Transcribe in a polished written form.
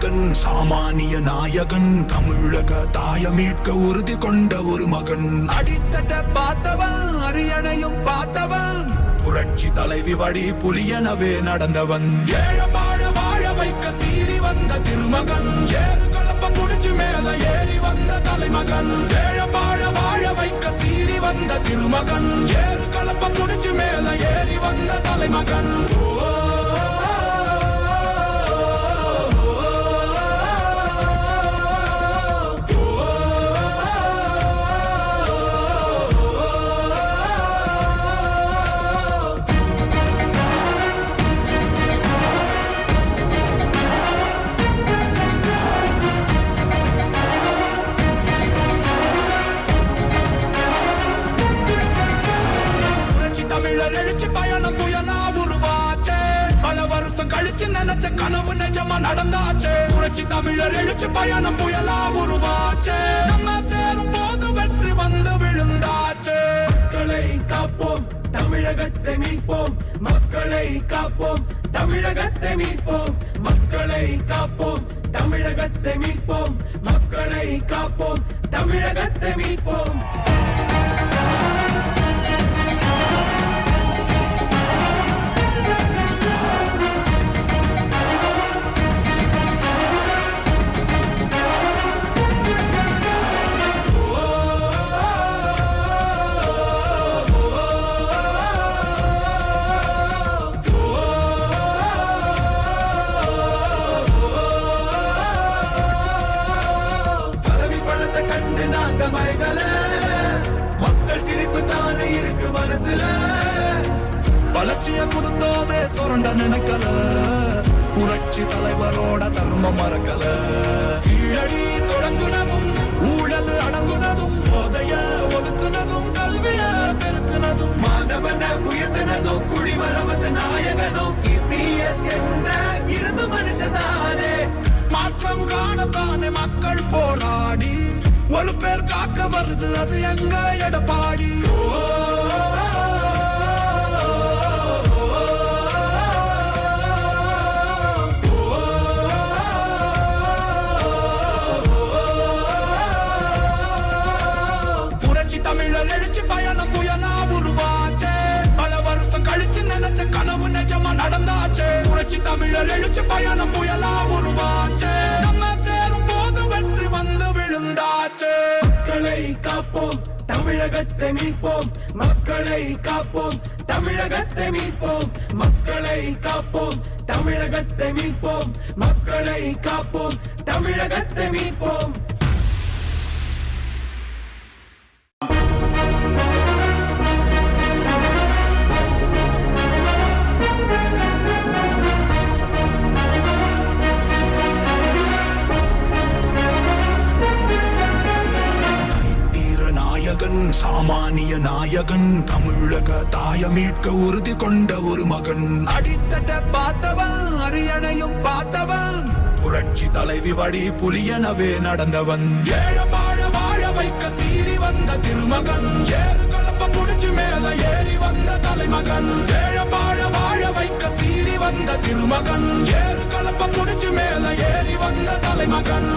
நாயகன் சாமானிய நாயகன் தமிழக தாய மீட்க உறுதி கொண்ட ஒரு மகன் அடித்தட்ட பார்த்தவன் அரியணையும் பார்த்தவன் புரட்சி தலைவி வழி புலியனவே நடந்தவன் ஏழ வாழ வாழ வைக்க சீறி வந்த திருமகன் ஏறு கலப்ப புடிச்சு மேல ஏறி வந்த தலைமகன் ஏழ வாழ வாழ வைக்க சீறி வந்த திருமகன் ஏறு கலப்ப புடிச்சு மேல ஏறி வந்த தலைமகன் எழுச்சி பயணம் புயலா உருவாச்சே பல வருஷம் கழிச்சு நினைச்ச கனவு நிஜமா நடந்தாச்சே புரட்சி தமிழர் எழுச்சி பயணம் புயலா உருவாச்சே நம்ம சேரும் போது வெற்றி வந்து விழுந்தாச்சே மக்களை காப்போம் தமிழகத்தை மீட்போம் மக்களை காப்போம் தமிழகத்தை மீட்போம் மக்களை காப்போம் தமிழகத்தை மீட்போம் மக்களை காப்போம் தமிழகத்தை மீட்போம் மக்கள் சிரிப்பு தானே இருக்கு மனசுல வளர்ச்சிய கொடுத்தோமே சுரண்ட நினைக்கல புரட்சி தலைவரோட தர்மம் மறக்கல கீழடி தொடங்குனதும் ஊழல் அடங்குனதும் போதைய ஒதுக்குனதும் கல்விய பெருக்குனதும் மாணவன உயர்த்தினதும் குடிமரமத்து நாயகனும் இபிஎஸ் என்ற இரும்பு மனுஷனானே மாற்றம் காணத்தானே மக்கள் போராடி ஒரு பேர் காக்க வருது அது எங்க எடப்பாடி புரட்சி தமிழர் எழுச்சி பயணம் புயலா உருவாச்சே பல வருஷம் கழிச்சு நினைச்ச கனவு நிஜமா நடந்தாச்சே புரட்சி தமிழர் எழுச்சி பயணம் புயலா உருவாச்சே நம்ம சேரும் போது வெற்றி வந்து விழுந்தாச்சே மக்களை காப்போம் தமிழகத்தை மீட்போம் மக்களை காப்போம் தமிழகத்தை மீட்போம் மக்களை காப்போம் தமிழகத்தை மீட்போம் மக்களை காப்போம் தமிழகத்தை மீட்போம் சாமானிய நாயகன் தமிழக தாய மீட்க உறுதி கொண்ட ஒரு மகன் அடித்தட்ட பார்த்தவன் அரியணையும் பார்த்தவன் புரட்சி தலைவி வழி புலியனவே நடந்தவன் ஏழ வாழ வாழ வைக்க சீறி வந்த திருமகன் ஏறு கலப்ப புடிச்சு மேல ஏறி வந்த தலைமகன் ஏழ வாழ வாழ வைக்க சீறி வந்த திருமகன் ஏறு கலப்ப புடிச்சு மேல ஏறி வந்த தலைமகன்